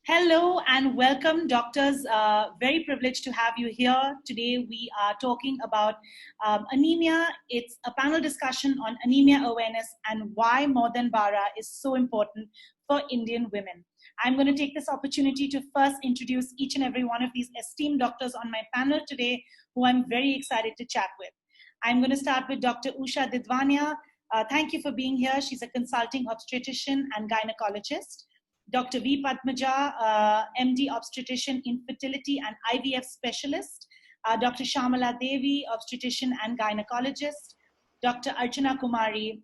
Hello and welcome, doctors. Very privileged to have you here. Today we are talking about anemia. It's a panel discussion on anemia awareness and why More Than Bara is so important for Indian women. I'm going to take this opportunity to first introduce each and every one of these esteemed doctors on my panel today, who I'm very excited to chat with. I'm going to start with Dr. Usha Didwania. Thank you for being here. She's a consulting obstetrician and gynecologist. Dr. V. Padmaja, MD obstetrician, infertility and IVF specialist. Dr. Shamala Devi, obstetrician and gynecologist. Dr. Archana Kumari,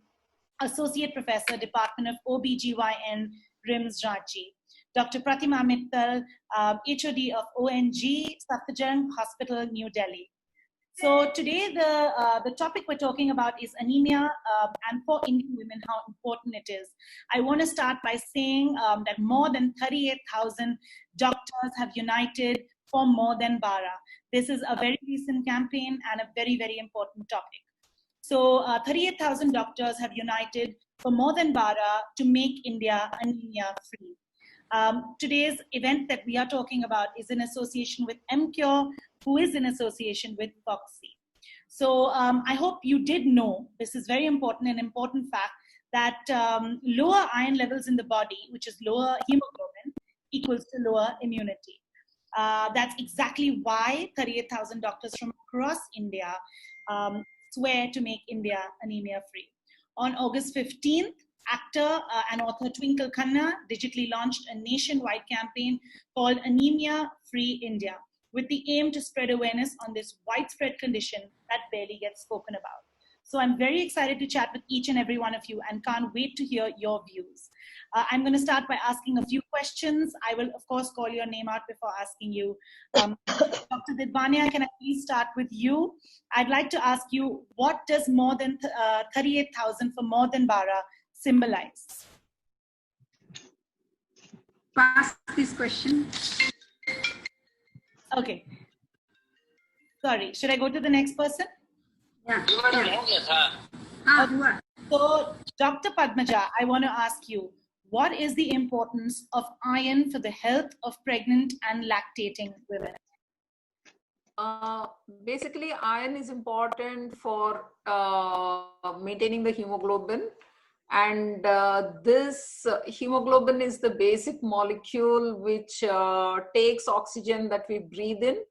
associate professor, Department of OBGYN, RIMS Ranchi. Dr. Pratima Mittal, HOD of ONG, Safdarjung Hospital, New Delhi. So today the topic we're talking about is anemia, and for Indian women, how important it is. I want to start by saying that more than 38,000 doctors have united for More Than Bara. This is a very recent campaign and a very, very important topic. So 38,000 doctors have united for More Than Bara to make India anemia free. Today's event that we are talking about is in association with MCure, who is in association with FOXI. So I hope you did know, this is very important, an important fact, that lower iron levels in the body, which is lower hemoglobin, equals to lower immunity. That's exactly why 38,000 doctors from across India swear to make India anemia free. On August 15th, actor and author Twinkle Khanna digitally launched a nationwide campaign called Anemia Free India, with the aim to spread awareness on this widespread condition that barely gets spoken about. So I'm very excited to chat with each and every one of you and can't wait to hear your views. I'm going to start by asking a few questions. I will, of course, call your name out before asking you. Dr. Didwania, can I please start with you? I'd like to ask you, what does more than 38,000 for More Than Bara symbolize? Pass this question. Okay. Sorry, should I go to the next person? Yeah. So, Dr. Padmaja, I want to ask you, what is the importance of iron for the health of pregnant and lactating women? Basically, iron is important for maintaining the hemoglobin. And this hemoglobin is the basic molecule which takes oxygen that we breathe in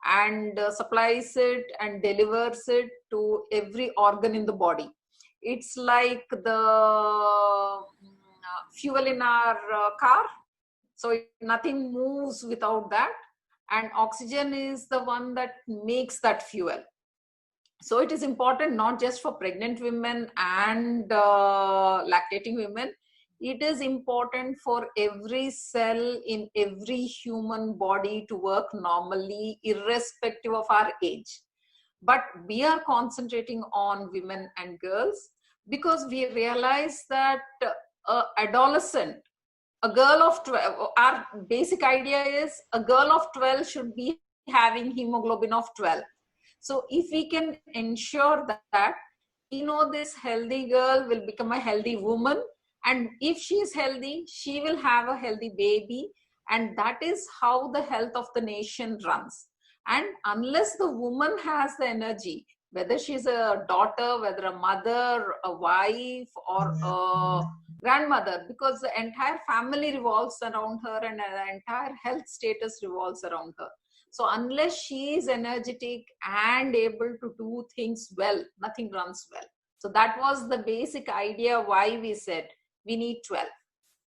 and supplies it and delivers it to every organ in the body. It's like the fuel in our car. So nothing moves without that. And oxygen is the one that makes that fuel. So it is important not just for pregnant women and lactating women. It is important for every cell in every human body to work normally, irrespective of our age. But we are concentrating on women and girls because we realize that adolescent, a girl of 12, our basic idea is a girl of 12 should be having hemoglobin of 12. So if we can ensure that, we know this healthy girl will become a healthy woman. And if she is healthy, she will have a healthy baby. And that is how the health of the nation runs. And unless the woman has the energy, whether she's a daughter, whether a mother, a wife, or a grandmother, because the entire family revolves around her and the entire health status revolves around her. So unless she is energetic and able to do things well, nothing runs well. So that was the basic idea why we said we need 12.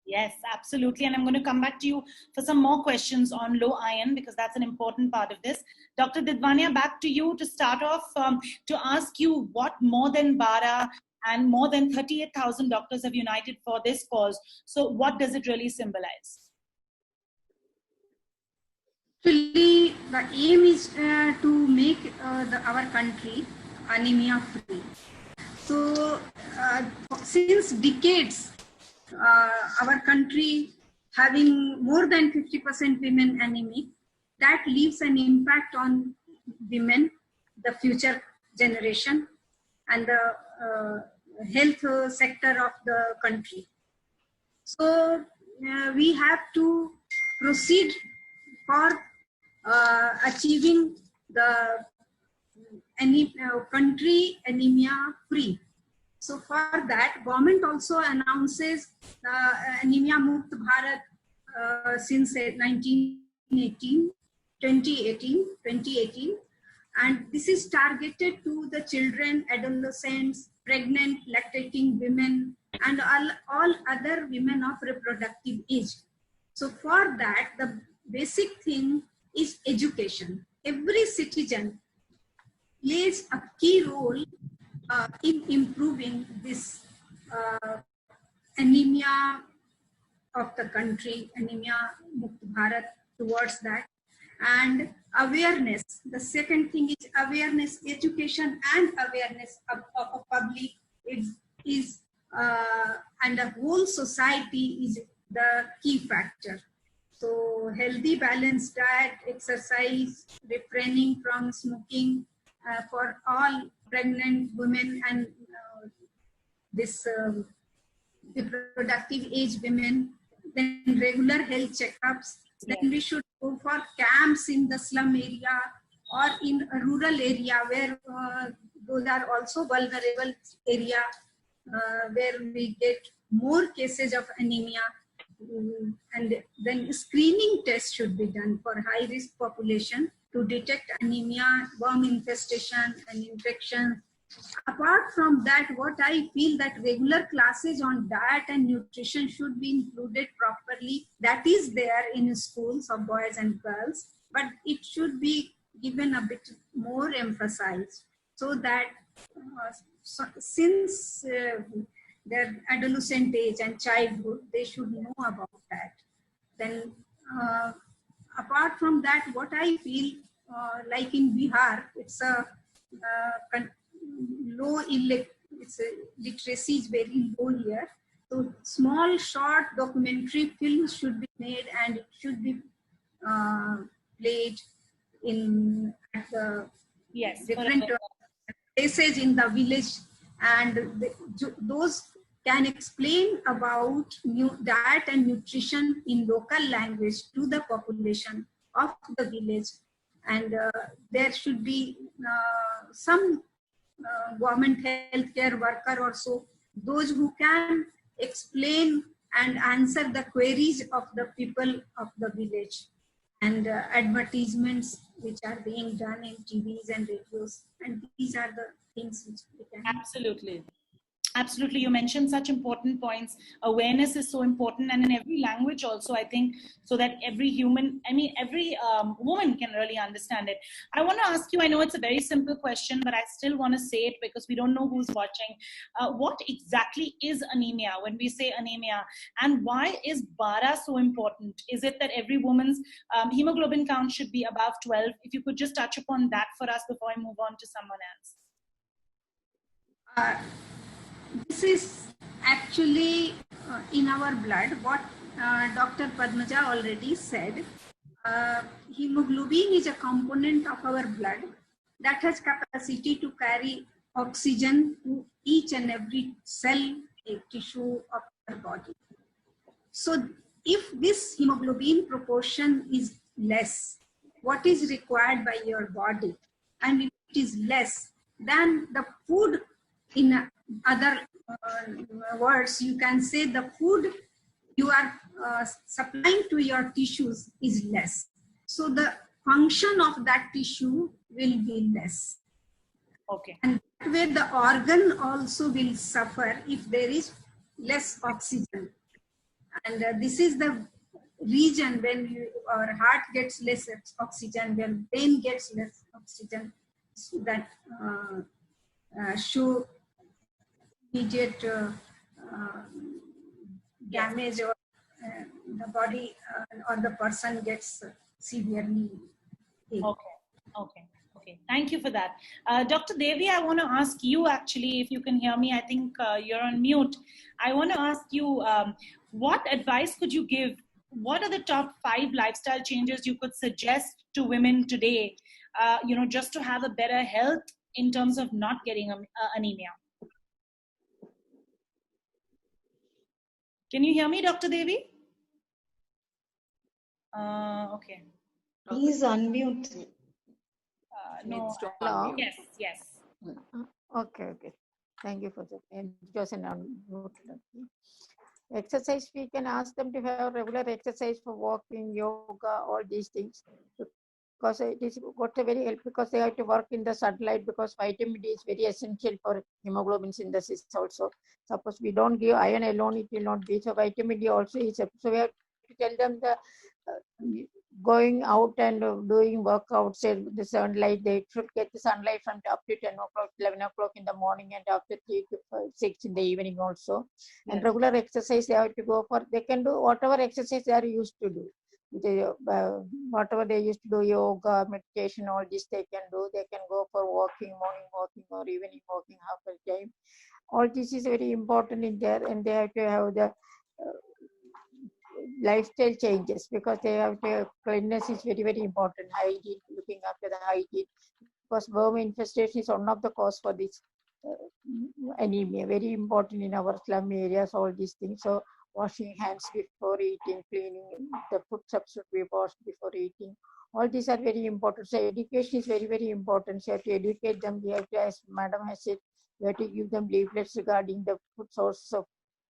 Yes, absolutely. And I'm going to come back to you for some more questions on low iron because that's an important part of this. Dr. Didwania, back to you to start off, to ask you what More Than Bara and more than 38,000 doctors have united for this cause. So what does it really symbolize? Actually, the aim is to make our country anemia free. So, since decades, our country having more than 50% women anemic, that leaves an impact on women, the future generation, and the health sector of the country. So, we have to proceed for achieving the country anemia free. So for that, government also announces Anemia Mukt Bharat since 2018, and this is targeted to the children, adolescents, pregnant, lactating women, and all other women of reproductive age. So for that, the basic thing is education. Every citizen plays a key role in improving this anemia of the country, Anemia Mukt Bharat, towards that. And awareness. The second thing is awareness, education and awareness of public is and the whole society is the key factor. So healthy, balanced diet, exercise, refraining from smoking for all pregnant women and this reproductive age women, then regular health checkups. Then we should go for camps in the slum area or in a rural area where those are also vulnerable area where we get more cases of anemia. And then screening tests should be done for high risk population to detect anemia, worm infestation and infection. Apart from that, what I feel that regular classes on diet and nutrition should be included properly. That is there in schools of boys and girls, but it should be given a bit more emphasis so that since their adolescent age and childhood, they should know about that. Then apart from that, what I feel like in Bihar, it's a literacy is very low here. So small, short documentary films should be made and it should be played in different places in the village, and those can explain about diet and nutrition in local language to the population of the village. And there should be some government healthcare worker or so, those who can explain and answer the queries of the people of the village, and advertisements which are being done in TVs and radios, and these are the things which we can. Absolutely, you mentioned such important points. Awareness is so important, and in every language also, I think, so that every human, every woman can really understand it. I want to ask you, I know it's a very simple question, but I still want to say it because we don't know who's watching. What exactly is anemia when we say anemia, and why is BARA so important? Is it that every woman's hemoglobin count should be above 12? If you could just touch upon that for us before I move on to someone else. This is actually in our blood. What Dr. Padmaja already said, hemoglobin is a component of our blood that has capacity to carry oxygen to each and every cell, tissue of our body. So if this hemoglobin proportion is less, what is required by your body, and if it is less, then the food, in other words, you can say the food you are supplying to your tissues is less. So the function of that tissue will be less. Okay. And that way the organ also will suffer if there is less oxygen. And this is the region when our heart gets less oxygen, when brain gets less oxygen, so that show immediate damage, or the body or the person gets severely ill. Okay. Thank you for that. Dr. Devi, I want to ask you actually, if you can hear me, I think you're on mute. I want to ask you, what advice could you give? What are the top 5 lifestyle changes you could suggest to women today, just to have a better health in terms of not getting anemia? Can you hear me, Dr. Devi? Okay. Please unmute. No. Hello? Yes, yes. Okay. Thank you for that. And it was an unmute. Exercise, we can ask them to have regular exercise for walking, yoga, all these things. Because it is got a very help, because they have to work in the sunlight, because vitamin D is very essential for hemoglobin synthesis also. Suppose we don't give iron alone, it will not be. So vitamin D also is. So we have to tell them the going out and doing workouts in the sunlight. They should get the sunlight from up to 10 o'clock, 11 o'clock in the morning, and after 3 to 6 in the evening also. And regular exercise they have to go for. They can do whatever exercise they are used to do. Whatever they used to do, yoga, meditation, all this they can do. They can go for walking, morning walking or evening walking half a time. All this is very important in there, and they have to have the lifestyle changes, because they have to, cleanliness is very, very important. Hygiene, looking after the hygiene, because worm infestation is one of the cause for this anemia. Very important in our slum areas, all these things. So washing hands before eating, cleaning the food should be washed before eating. All these are very important. So education is very, very important. So you have to educate them. We have to, as Madam has said, we have to give them leaflets regarding the food sources of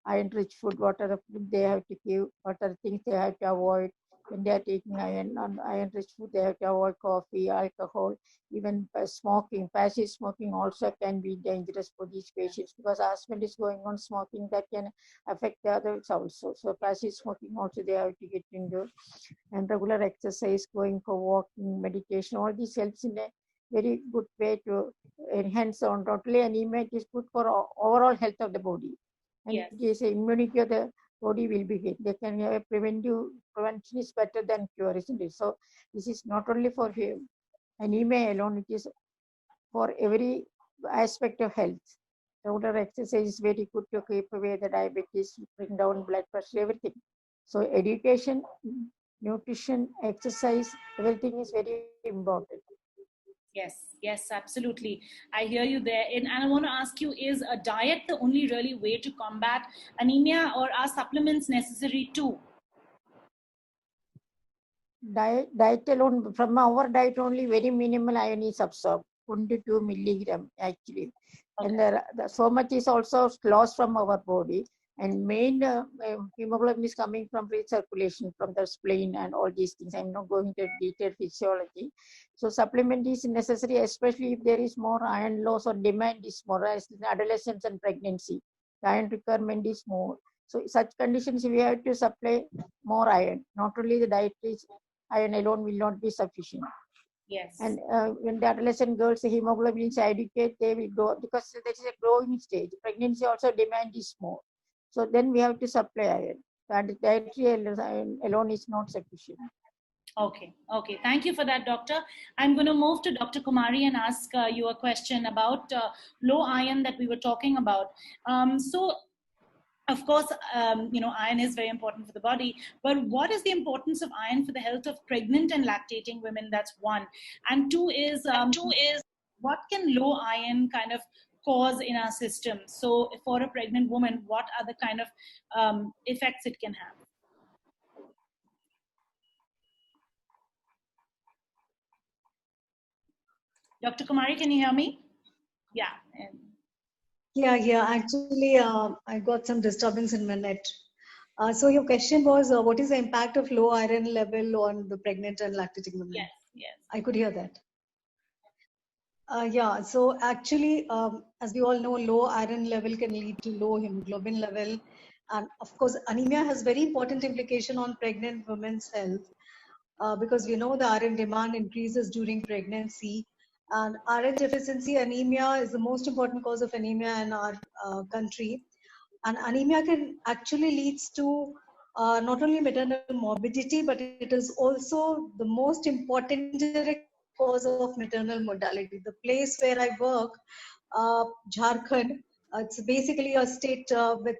iron-rich food, what are the food they have to give, what are the things they have to avoid. When they are taking iron-rich food, they have to avoid coffee, alcohol, even smoking. Passive smoking also can be dangerous for these patients, because husband is going on smoking, that can affect the others also. So passive smoking also they have to get into. And regular exercise, going for walking, meditation, all these helps in a very good way to enhance on totally anemia. It is good for overall health of the body. And it is immunity of the body will be hit. They can have a prevention is better than cure, isn't it? So this is not only for anemia alone, it is for every aspect of health. Regular exercise is very good to keep away the diabetes, bring down blood pressure, everything. So education, nutrition, exercise, everything is very important. Yes, absolutely. I hear you there. And I want to ask you, is a diet the only really way to combat anemia, or are supplements necessary too? Diet alone, from our diet only very minimal iron is absorbed, 22 milligram actually. Okay. And so much is also lost from our body. And main hemoglobin is coming from recirculation from the spleen and all these things. I'm not going into detailed physiology. So supplement is necessary, especially if there is more iron loss or demand is more, as in adolescence and pregnancy. The iron requirement is more. So such conditions we have to supply more iron. Not only the dietary iron alone will not be sufficient. Yes. And when the adolescent girls, the hemoglobin is adequate, they will grow, because there is a growing stage. Pregnancy also demand is more. So then we have to supply iron. And dietary iron alone is not sufficient. Okay. Thank you for that, doctor. I'm going to move to Dr. Kumari and ask you a question about low iron that we were talking about. Of course, iron is very important for the body, but what is the importance of iron for the health of pregnant and lactating women? That's one. And two is what can low iron kind of cause in our system? So for a pregnant woman, what are the kind of effects it can have? Dr. Kumari, can you hear me? Yeah. Yeah. Actually, I got some disturbance in my net. So your question was, what is the impact of low iron level on the pregnant and lactating women? Yes. I could hear that. So actually, as we all know, low iron level can lead to low hemoglobin level. And of course, anemia has very important implication on pregnant women's health, because we know the iron demand increases during pregnancy. And iron deficiency anemia is the most important cause of anemia in our country. And anemia can actually leads to not only maternal morbidity, but it is also the most important indirect cause of maternal mortality. The place where I work, Jharkhand, it's basically a state with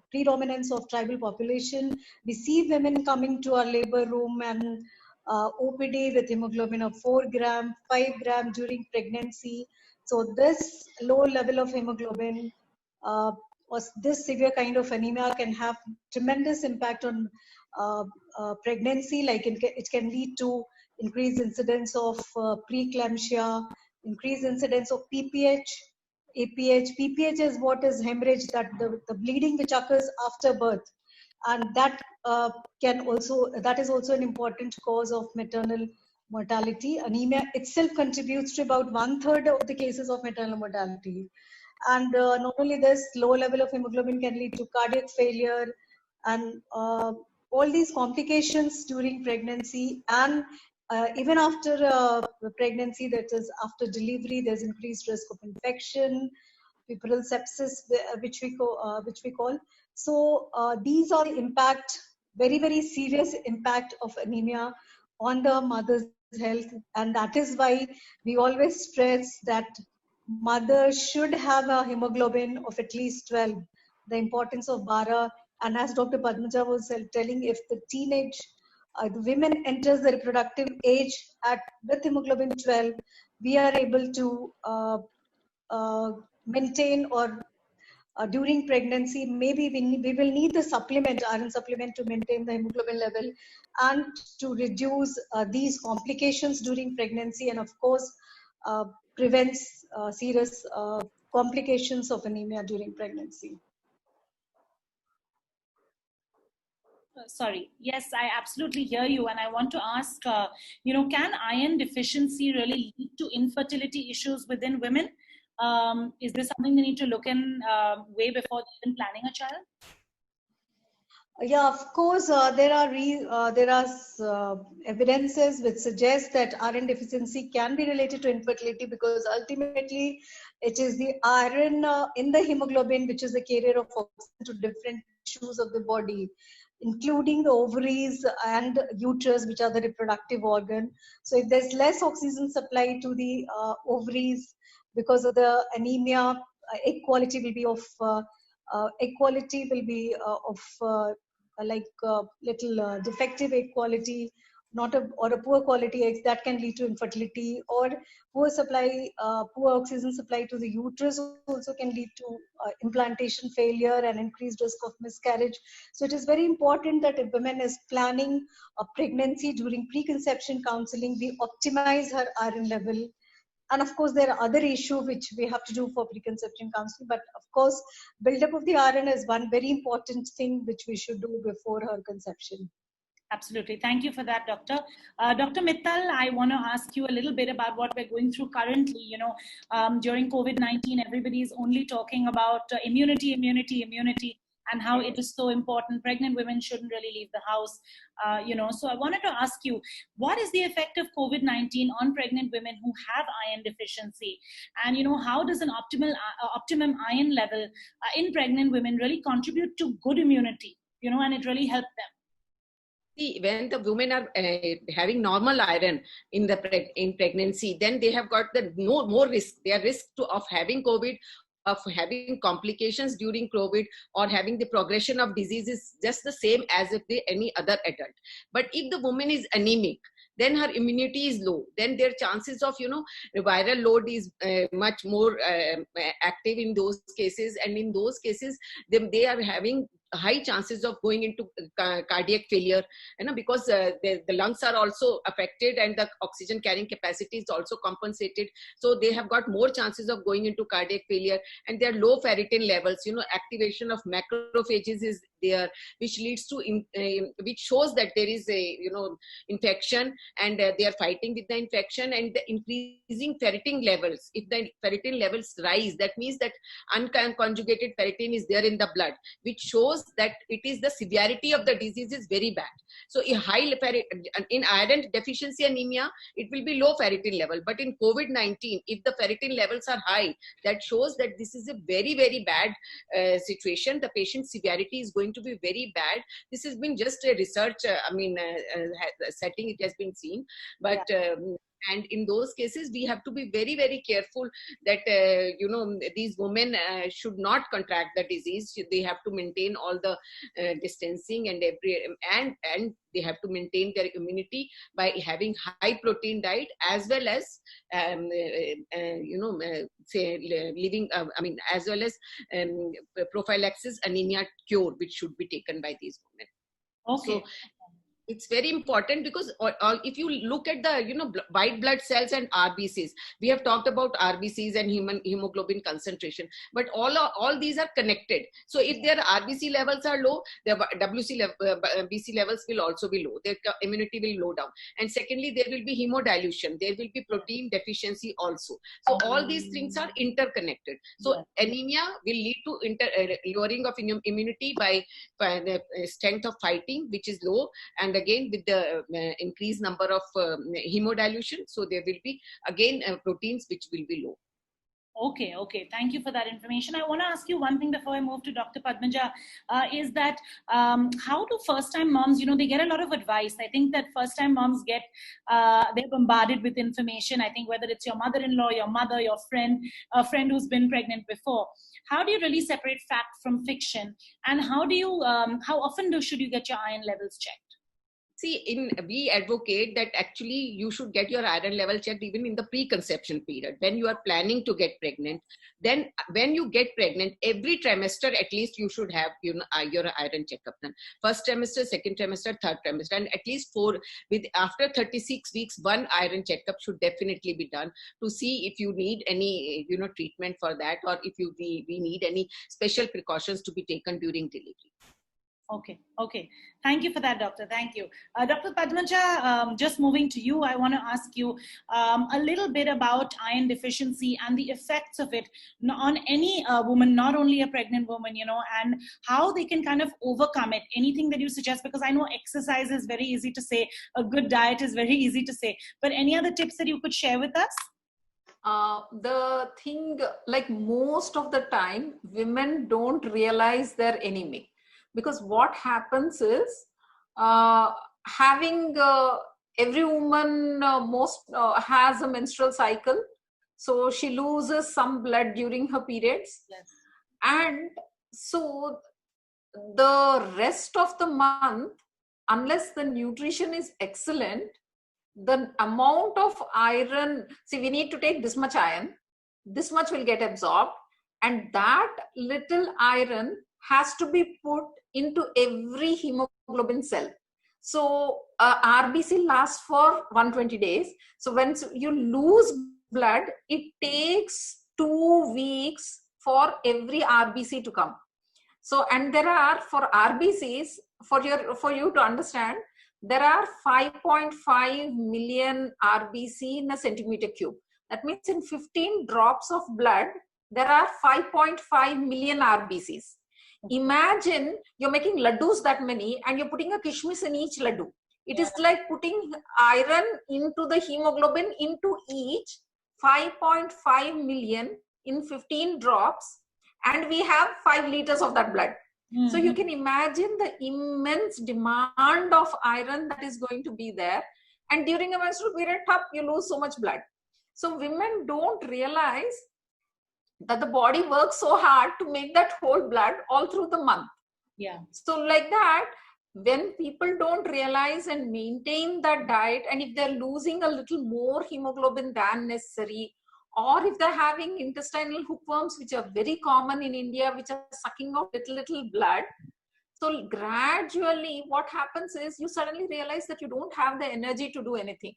predominance of tribal population. We see women coming to our labor room and OPD with hemoglobin of 4 gram, 5 gram during pregnancy. So this low level of hemoglobin or this severe kind of anemia can have tremendous impact on pregnancy, like it can lead to increased incidence of preeclampsia, increased incidence of PPH, APH. PPH is what is hemorrhage, that the bleeding which occurs after birth, and that that is also an important cause of maternal mortality. Anemia itself contributes to about 1/3 of the cases of maternal mortality. And not only this, low level of hemoglobin can lead to cardiac failure and all these complications during pregnancy, and even after pregnancy, that is after delivery, there's increased risk of infection, puerperal sepsis, which we call. So these are the impact, very, very serious impact of anemia on the mother's health. And that is why we always stress that mothers should have a hemoglobin of at least 12, the importance of BARA. And as Dr. Padmaja was telling, if the the women enters the reproductive age with hemoglobin 12, we are able to maintain, or during pregnancy, maybe we will need the supplement, iron supplement, to maintain the hemoglobin level and to reduce these complications during pregnancy, and of course prevents serious complications of anemia during pregnancy. Sorry. Yes, I absolutely hear you. And I want to ask, can iron deficiency really lead to infertility issues within women? Is this something they need to look in way before even planning a child? Yeah, of course, there are evidences which suggest that iron deficiency can be related to infertility, because ultimately it is the iron in the hemoglobin which is the carrier of oxygen to different tissues of the body, including the ovaries and uterus, which are the reproductive organ. So if there's less oxygen supply to the ovaries because of the anemia, egg quality will be of little defective egg quality, or a poor quality eggs, that can lead to infertility. Or poor oxygen supply to the uterus also can lead to implantation failure and increased risk of miscarriage. So it is very important that if women is planning a pregnancy, during preconception counseling, we optimize her iron level. And of course, there are other issues which we have to do for preconception counseling. But of course, buildup of the iron is one very important thing which we should do before her conception. Absolutely. Thank you for that, Doctor. Dr. Mittal, I want to ask you a little bit about what we're going through currently. During COVID-19, everybody is only talking about immunity, and how it is so important. Pregnant women shouldn't really leave the house. So I wanted to ask you, what is the effect of COVID-19 on pregnant women who have iron deficiency? And, how does an optimum iron level in pregnant women really contribute to good immunity, and it really helps them? See, when the women are having normal iron in pregnancy, then they have got more risk. They are risk of having COVID, of having complications during COVID, or having the progression of disease is just the same as if any other adult. But if the woman is anemic, then her immunity is low. Then their chances of, viral load is much more active in those cases. And in those cases, they are having high chances of going into cardiac failure, because the lungs are also affected and the oxygen carrying capacity is also compensated. So they have got more chances of going into cardiac failure. And their low ferritin levels, activation of macrophages is there, which leads to, which shows that there is a, infection, and they are fighting with the infection. And the increasing ferritin levels, if the ferritin levels rise, that means that unconjugated ferritin is there in the blood, which shows that it is the severity of the disease is very bad. So in iron deficiency anemia, it will be low ferritin level. But in COVID-19, if the ferritin levels are high, that shows that this is a very, very bad situation. The patient's severity is going to be very bad. This has been just a research, setting, it has been seen. But and in those cases, we have to be very, very careful that, these women should not contract the disease. They have to maintain all the distancing and they have to maintain their immunity by having high protein diet, as well as, as well as prophylaxis anemia cure, which should be taken by these women. Okay. So it's very important because if you look at the white blood cells and RBCs, we have talked about RBCs and human hemoglobin concentration, but all these are connected. So if their RBC levels are low, their BC levels will also be low. Their immunity will low down. And secondly, there will be hemodilution. There will be protein deficiency also. So all these things are interconnected. So anemia will lead to lowering of immunity by the strength of fighting, which is low, and again with the increased number of hemodilution, so there will be again proteins which will be low. Okay. Thank you for that information. I want to ask you one thing before I move to Dr. Padmaja, is that how do first-time moms, they get a lot of advice. I think that first-time moms they're bombarded with information. I think whether it's your mother-in-law, your mother, your friend, a friend who's been pregnant before. How do you really separate fact from fiction? And how often should you get your iron levels checked? See, we advocate that actually you should get your iron level checked even in the preconception period when you are planning to get pregnant. Then when you get pregnant, every trimester at least you should have your iron checkup done. First trimester, second trimester, third trimester, and at least after 36 weeks, one iron checkup should definitely be done to see if you need any treatment for that, or if we need any special precautions to be taken during delivery. Okay. Thank you for that, doctor. Thank you. Dr. Padmaja, just moving to you, I want to ask you a little bit about iron deficiency and the effects of it on any woman, not only a pregnant woman, and how they can kind of overcome it. Anything that you suggest, because I know exercise is very easy to say, a good diet is very easy to say, but any other tips that you could share with us? The thing, like most of the time, women don't realize they're anemic. Because what happens is, every woman has a menstrual cycle, so she loses some blood during her periods. Yes. And so the rest of the month, unless the nutrition is excellent, the amount of iron, we need to take this much iron, this much will get absorbed, and that little iron has to be put into every hemoglobin cell. So RBC lasts for 120 days. So when you lose blood, it takes 2 weeks for every RBC to come. So, and there are, for RBCs, for you to understand, there are 5.5 million RBC in a centimeter cube. That means in 15 drops of blood, there are 5.5 million RBCs. Imagine you're making laddus that many and you're putting a kishmis in each laddu. It is like putting iron into the hemoglobin into each 5.5 million in 15 drops, and we have 5 liters of that blood. Mm-hmm. So you can imagine the immense demand of iron that is going to be there. And during a menstrual period, you lose so much blood. So women don't realize that the body works so hard to make that whole blood all through the month. Yeah. So like that, when people don't realize and maintain that diet, and if they're losing a little more hemoglobin than necessary, or if they're having intestinal hookworms, which are very common in India, which are sucking out little blood, so gradually what happens is you suddenly realize that you don't have the energy to do anything.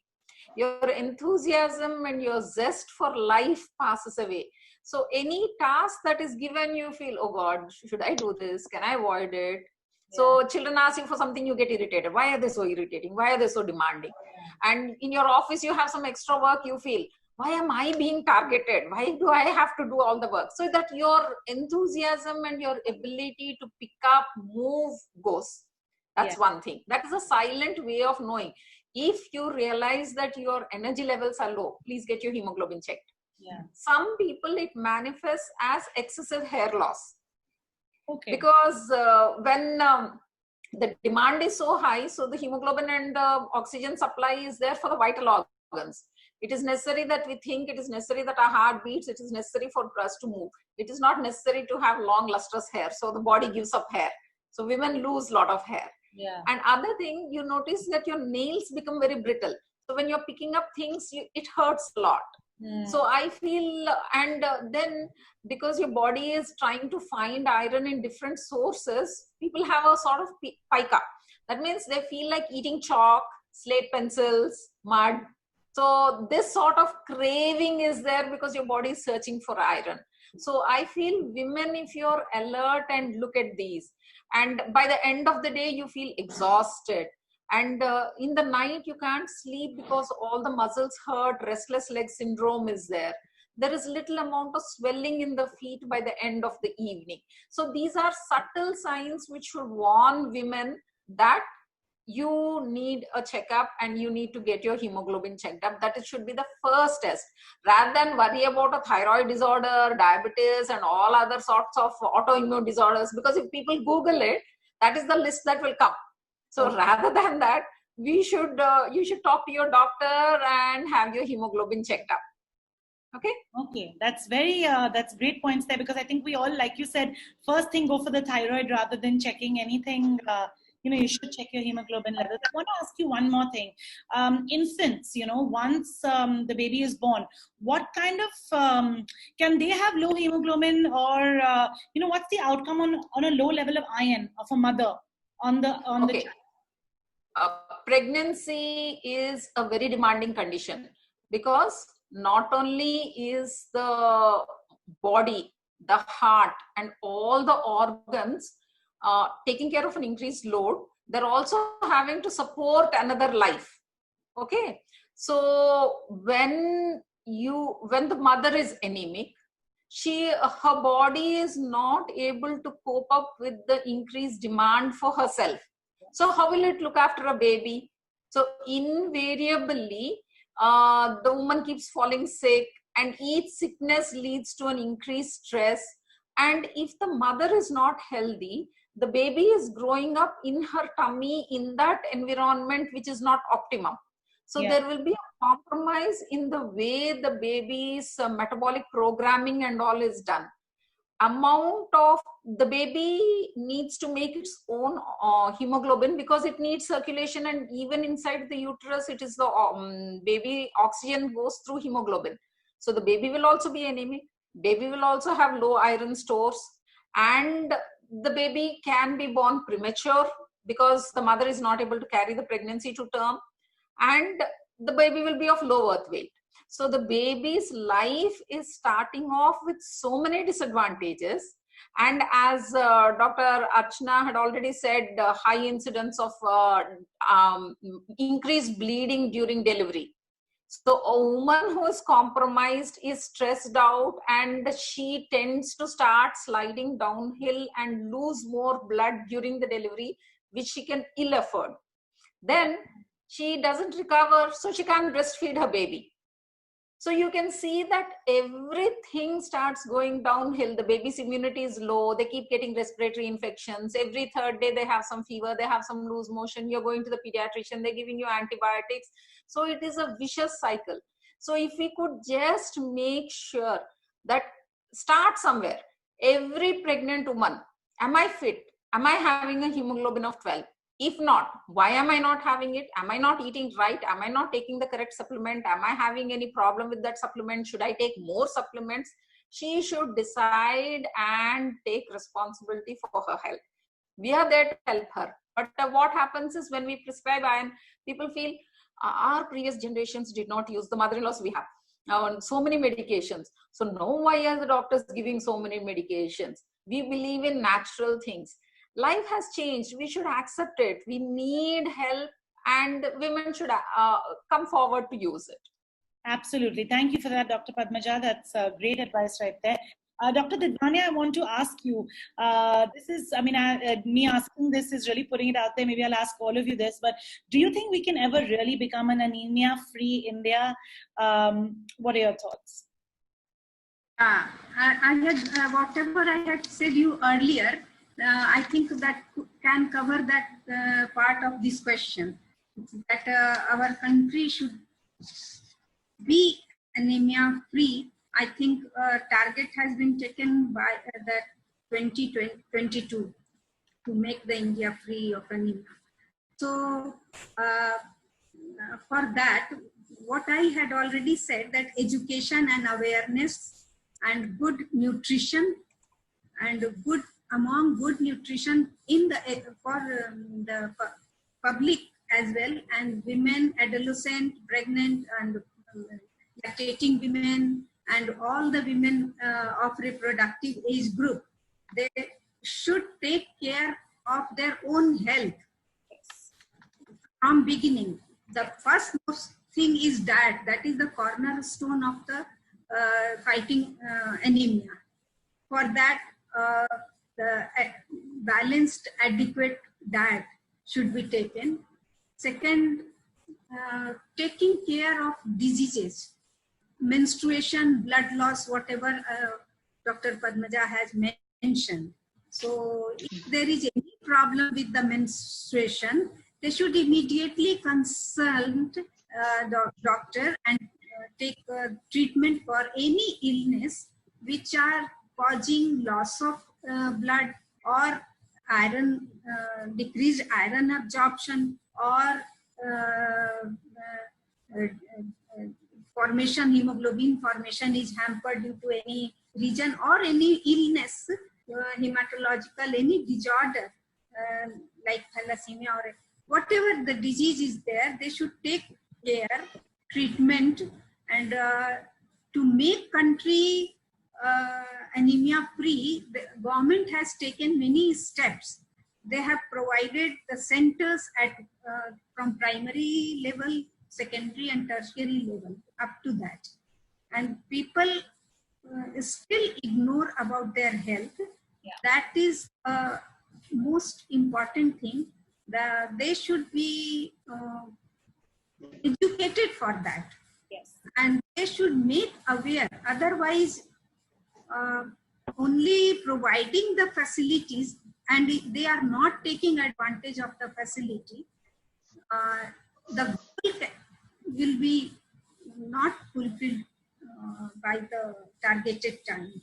Your enthusiasm and your zest for life passes away. So any task that is given, you feel, oh God, should I do this? Can I avoid it? Yeah. So children ask you for something, you get irritated. Why are they so irritating? Why are they so demanding? Yeah. And in your office, you have some extra work, you feel, why am I being targeted? Why do I have to do all the work? So that your enthusiasm and your ability to pick up, move goes. That's one thing. That is a silent way of knowing. If you realize that your energy levels are low, please get your hemoglobin checked. Yeah. Some people, it manifests as excessive hair loss. Okay. Because when the demand is so high, so the hemoglobin and the oxygen supply is there for the vital organs. It is necessary that we think, it is necessary that our heart beats, it is necessary for us to move. It is not necessary to have long lustrous hair. So the body gives up hair. So women lose a lot of hair. Yeah. And other thing, you notice that your nails become very brittle. So when you're picking up things, it hurts a lot. So I feel, and then because your body is trying to find iron in different sources, people have a sort of pica. That means they feel like eating chalk, slate pencils, mud. So this sort of craving is there because your body is searching for iron. So I feel women, if you're alert and look at these, and by the end of the day, you feel exhausted. And in the night, you can't sleep because all the muscles hurt, restless leg syndrome is there. There is little amount of swelling in the feet by the end of the evening. So these are subtle signs which should warn women that you need a checkup and you need to get your hemoglobin checked up. That it should be the first test, rather than worry about a thyroid disorder, diabetes, and all other sorts of autoimmune disorders. Because if people Google it, that is the list that will come. So rather than that, you should talk to your doctor and have your hemoglobin checked up. Okay, that's that's great points there, because I think we all, like you said, first thing go for the thyroid rather than checking anything. You should check your hemoglobin levels. I want to ask you one more thing. Infants, once the baby is born, what kind of, can they have low hemoglobin, or, what's the outcome on a low level of iron of a mother on the child? Pregnancy is a very demanding condition, because not only is the body, the heart, and all the organs taking care of an increased load, they're also having to support another life. Okay, so when the mother is anemic, her body is not able to cope up with the increased demand for herself. So how will it look after a baby? So invariably, the woman keeps falling sick, and each sickness leads to an increased stress. And if the mother is not healthy, the baby is growing up in her tummy in that environment which is not optimum. So there will be a compromise in the way the baby's metabolic programming and all is done. Amount of the baby needs to make its own hemoglobin, because it needs circulation, and even inside the uterus, it is the baby oxygen goes through hemoglobin. So the baby will also be anemic. Baby will also have low iron stores, and the baby can be born premature because the mother is not able to carry the pregnancy to term, and the baby will be of low birth weight. So the baby's life is starting off with so many disadvantages. And as Dr. Archana had already said, high incidence of increased bleeding during delivery. So a woman who is compromised is stressed out, and she tends to start sliding downhill and lose more blood during the delivery, which she can ill afford. Then she doesn't recover, so she can't breastfeed her baby. So you can see that everything starts going downhill. The baby's immunity is low. They keep getting respiratory infections. Every third day they have some fever. They have some loose motion. You're going to the pediatrician. They're giving you antibiotics. So it is a vicious cycle. So if we could just make sure that start somewhere. Every pregnant woman, am I fit? Am I having a hemoglobin of 12? If not, why am I not having it? Am I not eating right? Am I not taking the correct supplement? Am I having any problem with that supplement? Should I take more supplements? She should decide and take responsibility for her health. We are there to help her. But what happens is, when we prescribe iron, people feel our previous generations did not use, the mother-in-laws we have, so many medications. So now why are the doctors giving so many medications? We believe in natural things. Life has changed. We should accept it. We need help, and women should come forward to use it. Absolutely. Thank you for that, Dr. Padmaja. That's great advice right there. Dr. Didwania, I want to ask you, this is, me asking this is really putting it out there. Maybe I'll ask all of you this, but do you think we can ever really become an anemia-free India? What are your thoughts? I had, whatever I had said you earlier, I think that can cover that part of this question, that our country should be anemia free. I think target has been taken by the 2022 to make the India free of anemia. So for that, what I had already said, that education and awareness and good nutrition, and good nutrition in the public as well, and women, adolescent, pregnant, and lactating women, and all the women of reproductive age group. They should take care of their own health from beginning. The first most thing is diet. That is the cornerstone of the fighting anemia. For that, the balanced, adequate diet should be taken. Second, taking care of diseases, menstruation, blood loss, whatever Dr. Padmaja has mentioned. So if there is any problem with the menstruation, they should immediately consult the doctor and take treatment for any illness which are causing loss of blood or iron, decreased iron absorption, or formation, hemoglobin formation is hampered due to any region or any illness, hematological, any disorder like thalassemia or whatever the disease is there, they should take care, treatment, and to make country anemia free, the government has taken many steps. They have provided the centers at from primary level, secondary and tertiary level up to that. And people still ignore about their health. Yeah. That is most important thing. They should be educated for that. Yes. And they should make aware. Otherwise, only providing the facilities and they are not taking advantage of the facility, the goal will be not fulfilled by the targeted time.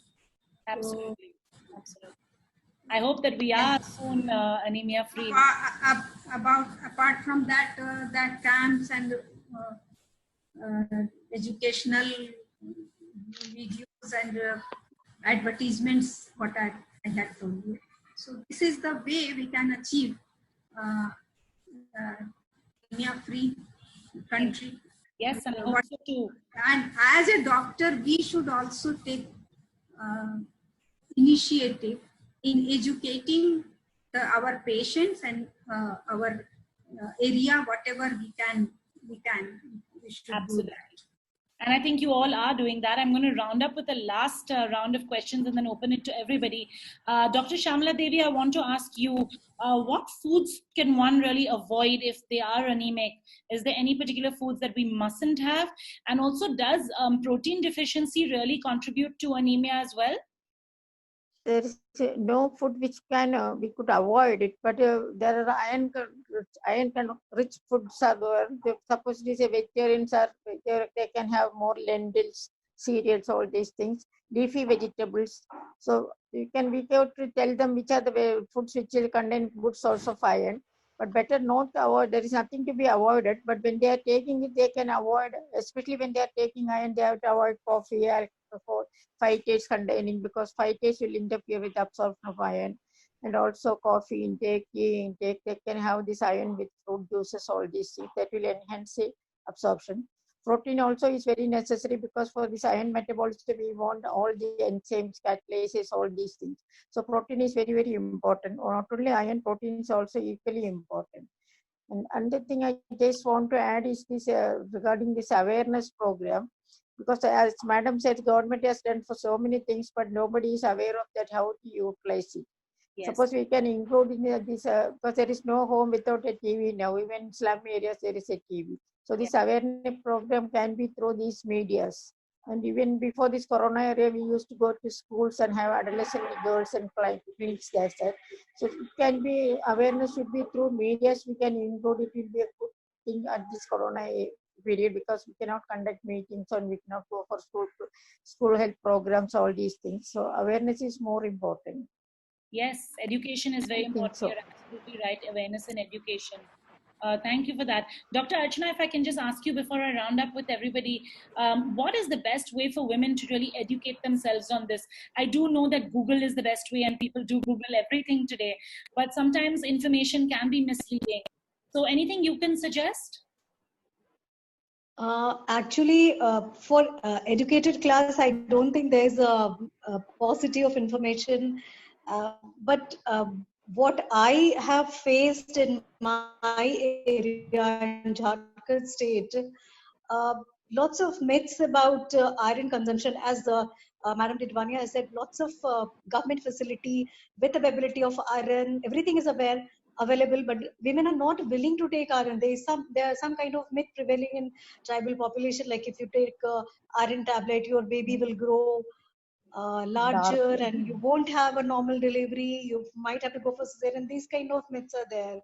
Absolutely. Absolutely. I hope that we are soon anemia free. Apart from that, that camps and educational videos and advertisements, what I had told you. So this is the way we can achieve anemia-free country. Yes, and I hope so too. And as a doctor, we should also take initiative in educating our patients and our area, whatever we should Absolutely. do that. And I think you all are doing that. I'm going to round up with the last round of questions and then open it to everybody. Dr. Shamala Devi, I want to ask you, what foods can one really avoid if they are anemic? Is there any particular foods that we mustn't have? And also, does protein deficiency really contribute to anemia as well? There is no food which can we could avoid it, but there are iron rich foods are there. Suppose it is a vegetarians are they can have more lentils, cereals, all these things, leafy vegetables. So we have to tell them which are the foods which will contain good source of iron. But better not to avoid. There is nothing to be avoided. But when they are taking it, they can avoid. Especially when they are taking iron, they have to avoid coffee, alcohol, phytates containing, because phytates will interfere with absorption of iron. And also coffee intake, tea intake, they can have this iron with fruit juices, all these things that will enhance the absorption. Protein also is very necessary because for this iron metabolism, we want all the enzymes, catalases, all these things. So protein is very, very important. Not only iron, protein is also equally important. And another thing I just want to add is this regarding this awareness program, because as Madam said, government has done for so many things, but nobody is aware of that, how to utilize it. Yes. Suppose we can include in this, because there is no home without a TV now, even in slum areas there is a TV. So this awareness program can be through these medias. And even before this corona area, we used to go to schools and have adolescent girls and clinics there. So it can be, awareness should be through medias. We can include it, will be a good thing at this corona period, because we cannot conduct meetings and we cannot go for school health programs, all these things. So awareness is more important. Yes, education is very important. So. You're absolutely right. Awareness and education. Thank you for that. Dr. Archana, if I can just ask you before I round up with everybody, what is the best way for women to really educate themselves on this? I do know that Google is the best way and people do Google everything today, but sometimes information can be misleading. So anything you can suggest? Actually, for educated class, I don't think there's a paucity of information. But what I have faced in my area in Jharkhand state, uh, lots of myths about iron consumption. As Madam Tidwania has said, lots of government facility with availability of iron, everything is available, but women are not willing to take iron. There is some kind of myth prevailing in tribal population, like if you take iron tablet, your baby will grow larger and you won't have a normal delivery. You might have to go for cesarean. These kind of myths are there.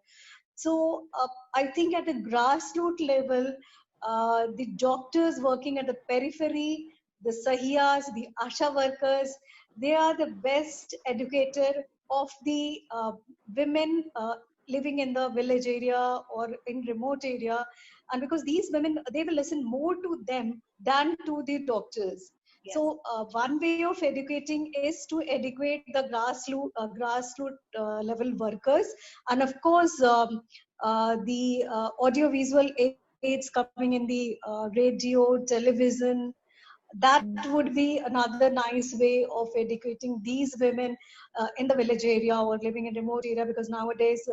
So I think at the grassroots level, the doctors working at the periphery, the sahiyas, the asha workers, they are the best educator of the women living in the village area or in remote area. And because these women, they will listen more to them than to the doctors. Yes. So one way of educating is to educate the grassroots level workers, and of course the audio visual aids coming in the radio, television. That would be another nice way of educating these women in the village area or living in remote area, because nowadays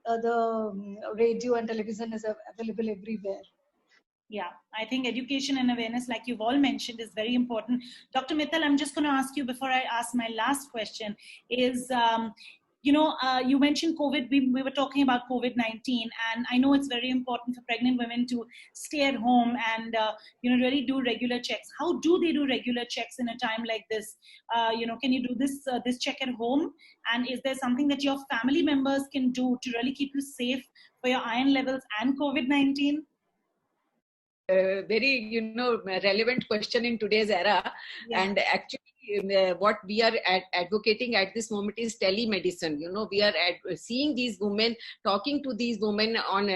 the radio and television is available everywhere. Yeah, I think education and awareness, like you've all mentioned, is very important. Dr. Mittal, I'm just going to ask you before I ask my last question is, you mentioned COVID. We were talking about COVID-19, and I know it's very important for pregnant women to stay at home and, really do regular checks. How do they do regular checks in a time like this? Can you do this check at home? And is there something that your family members can do to really keep you safe for your iron levels and COVID-19? Very relevant question in today's era. Yeah. And actually what we are advocating at this moment is telemedicine. We are seeing these women, talking to these women on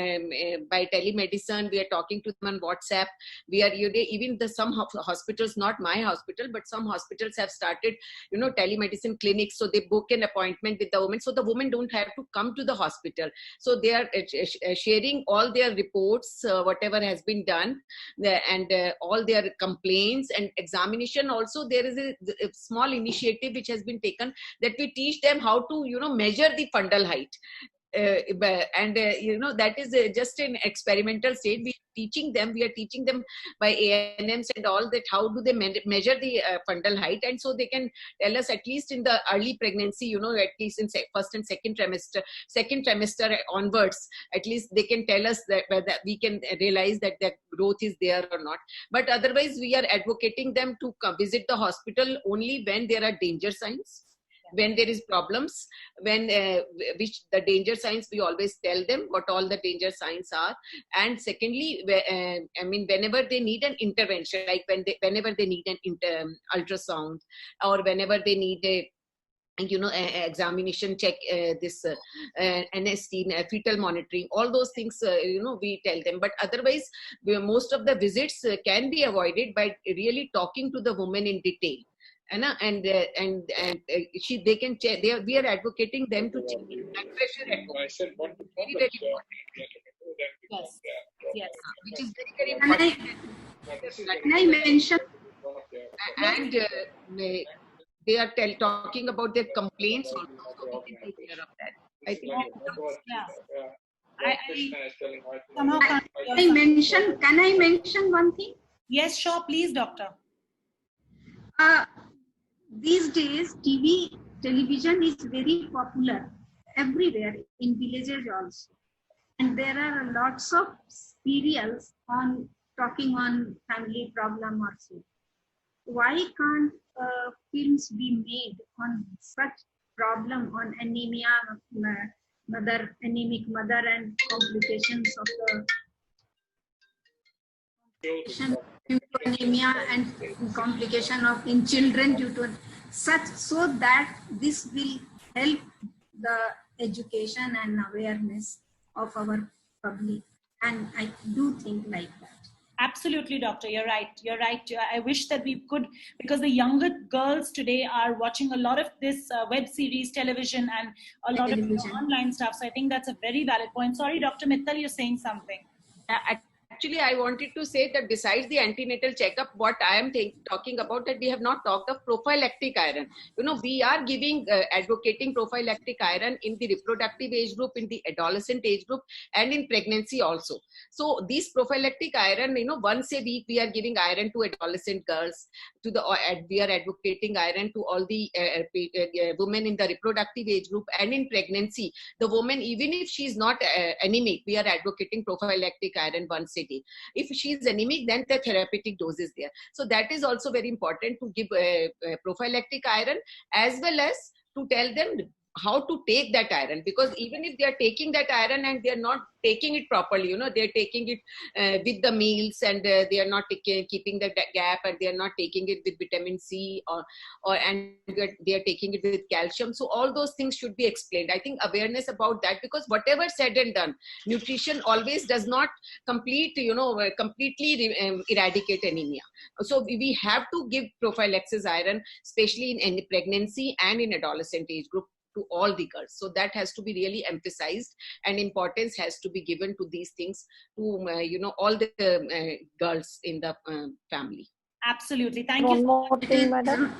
by telemedicine. We are talking to them on WhatsApp. We are even some hospitals, not my hospital, but some hospitals have started telemedicine clinics. So they book an appointment with the woman, so the women don't have to come to the hospital. So they are sharing all their reports, whatever has been done, and all their complaints and examination. Also there is a small initiative which has been taken, that we teach them how to measure the fundal height. That is just an experimental state. We are teaching them by ANMs and all that, how do they measure the fundal height, and so they can tell us, at least in the early pregnancy, at least in first and second trimester onwards, at least they can tell us that whether we can realize that the growth is there or not. But otherwise we are advocating them to visit the hospital only when there are danger signs, when there is problems, when which the danger signs, we always tell them what all the danger signs are. And secondly, whenever they need an intervention, like whenever they need an ultrasound, or whenever they need a examination, check NST, fetal monitoring, all those things, we tell them. But otherwise, most of the visits can be avoided by really talking to the woman in detail. They can check. We are advocating them to check blood pressure at home. Very, very important. Yes. Yes. Which is very, very important. Can I mention? And they are talking about their complaints also, so we can take care of that. I think. Can I mention one thing? Yes, sure, please, doctor. These days, television is very popular everywhere, in villages also. And there are lots of serials talking on family problem or so. Why can't films be made on such problem, on anemia, anemic mother, and complications of the anemia and complication in children due to such, so that this will help the education and awareness of our public. And I do think like that. Absolutely, doctor. You're right. You're right. I wish that we could, because the younger girls today are watching a lot of this web series, television, and a lot of online stuff. So I think that's a very valid point. Sorry, Dr. Mittal, you're saying something. Actually, I wanted to say that besides the antenatal checkup, what I am talking about, that we have not talked of prophylactic iron. You know, we are advocating prophylactic iron in the reproductive age group, in the adolescent age group, and in pregnancy also. So these prophylactic iron, you know, once a week we are giving iron to adolescent girls. We are advocating iron to all the women in the reproductive age group, and in pregnancy, the woman, even if she is not anemic, we are advocating prophylactic iron once a day. If she is anemic, then the therapeutic dose is there. So that is also very important, to give prophylactic iron, as well as to tell them how to take that iron, because even if they are taking that iron and they are not taking it properly, you know, they are taking it with the meals, and they are not keeping the gap, and they are not taking it with vitamin C, and they are taking it with calcium. So all those things should be explained. I think awareness about that, because whatever said and done, nutrition always does not completely eradicate anemia. So we have to give prophylaxis iron, especially in pregnancy and in adolescent age group, to all the girls. So that has to be really emphasized, and importance has to be given to these things to all the girls in the family. Absolutely. Thank you. One more thing, madam.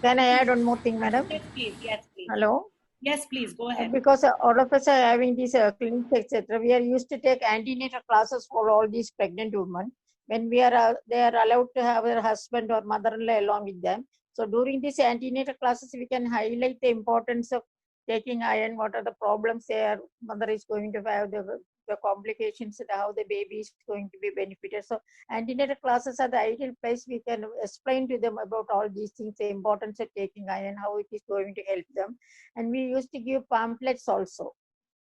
Can I add one more thing, madam? Yes, please. Yes, please. Hello. Yes, please. Go ahead. Because all of us are having these clinics, etc. We are used to take antenatal classes for all these pregnant women. When they are allowed to have their husband or mother-in-law along with them. So during these antenatal classes, we can highlight the importance of taking iron, what are the problems their mother is going to have, the complications, how the baby is going to be benefited. So antenatal classes are the ideal place we can explain to them about all these things, the importance of taking iron, how it is going to help them. And we used to give pamphlets also.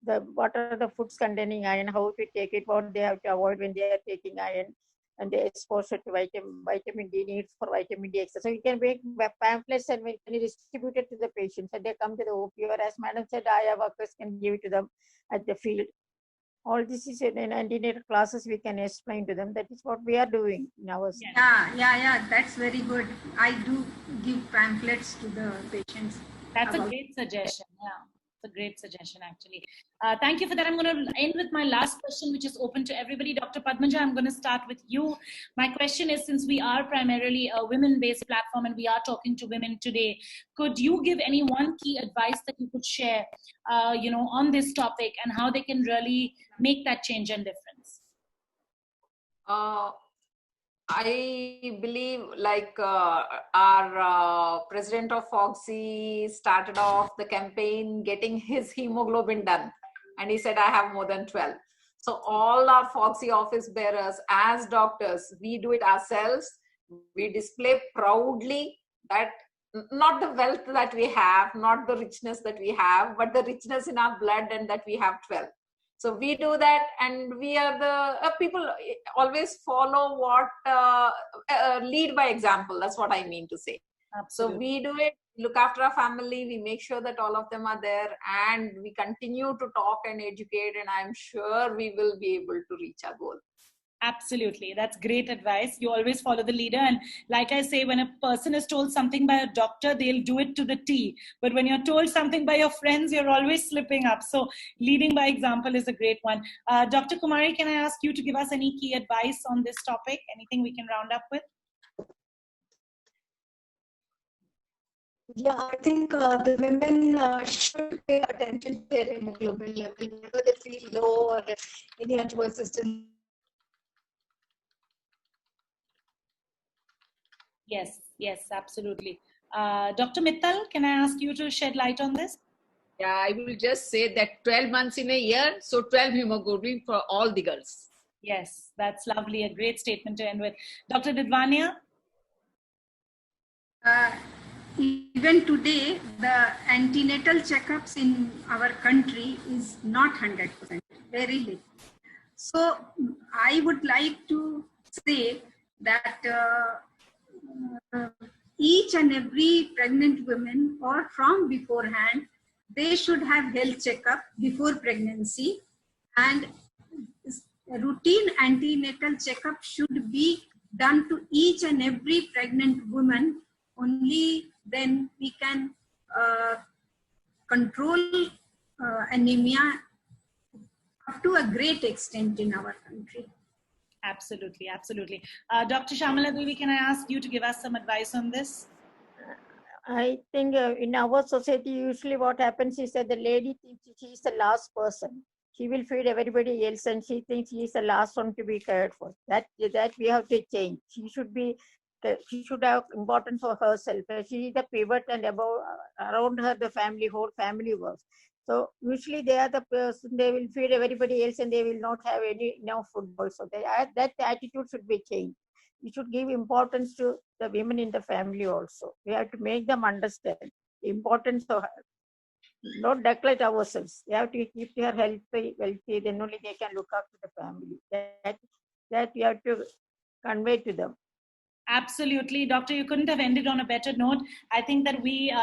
What are the foods containing iron, how to take it, what they have to avoid when they are taking iron, and the exposure to vitamin D, needs for vitamin D, etc. So we can make pamphlets and we can distribute it to the patients, and they come to the OP, or as madam said, AYA workers can give it to them at the field. All this is in antenatal classes we can explain to them. That is what we are doing in ours. Yeah, that's very good. I do give pamphlets to the patients. That's a great suggestion. Yeah. A great suggestion, actually. Thank you for that. I'm going to end with my last question, which is open to everybody. Dr. Padmaja, I'm going to start with you. My question is, since we are primarily a women-based platform and we are talking to women today, could you give any one key advice that you could share, on this topic, and how they can really make that change and difference? I believe, like our president of FOGSI started off the campaign getting his hemoglobin done, and he said, I have more than 12. So all our FOGSI office bearers, as doctors, we do it ourselves. We display proudly that not the wealth that we have, not the richness that we have, but the richness in our blood, and that we have 12. So we do that, and we are the people always follow what lead by example. That's what I mean to say. Absolutely. So we do it, look after our family, we make sure that all of them are there, and we continue to talk and educate, and I'm sure we will be able to reach our goal. Absolutely. That's great advice. You always follow the leader. And like I say, when a person is told something by a doctor, they'll do it to the T. But when you're told something by your friends, you're always slipping up. So leading by example is a great one. Dr. Kumari, can I ask you to give us any key advice on this topic? Anything we can round up with? Yeah, I think the women should pay attention to their hemoglobin level, whether they feel low or any resistance. Yes, absolutely. Dr. Mittal, can I ask you to shed light on this? Yeah, I will just say that 12 months in a year, so 12 hemoglobin for all the girls. Yes, that's lovely. A great statement to end with. Dr. Didwania? Even today, the antenatal checkups in our country is not 100%, very little. So I would like to say that each and every pregnant woman, or from beforehand, they should have health checkup before pregnancy, and routine antenatal checkup should be done to each and every pregnant woman. Only then we can control anemia up to a great extent in our country. Absolutely, absolutely. Dr. Shamala Devi, can I ask you to give us some advice on this? I think in our society, usually what happens is that the lady thinks she is the last person. She will feed everybody else, and she thinks she is the last one to be cared for. That we have to change. She should have importance for herself. She is the pivot, and around her the whole family works. So usually they are the person, they will feed everybody else, and they will not have enough food also. That attitude should be changed. We should give importance to the women in the family also. We have to make them understand the importance of her. Not neglect ourselves. We have to keep her healthy, wealthy, then only they can look after the family. That we have to convey to them. Absolutely, Doctor, you couldn't have ended on a better note. I think that we,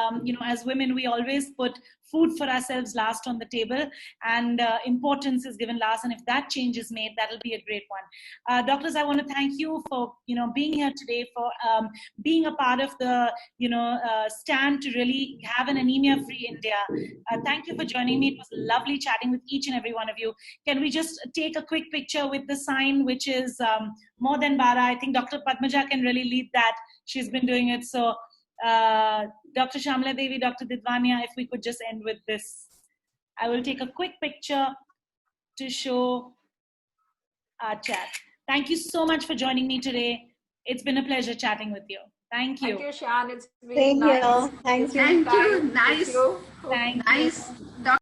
as women, we always put food for ourselves last on the table, and importance is given last. And if that change is made, that'll be a great one. Doctors, I want to thank you for, being here today, for being a part of the, stand to really have an anemia-free India. Thank you for joining me. It was lovely chatting with each and every one of you. Can we just take a quick picture with the sign, which is more than Bara? I think Dr. Padmaja can really lead that. She's been doing it. So Dr. Shamala Devi, Dr. Didwania, if we could just end with this. I will take a quick picture to show our chat. Thank you so much for joining me today. It's been a pleasure chatting with you. Thank you. Thank you, Shan. It's been Same nice. here. Thank you. Thank you. Nice. Thank nice. you.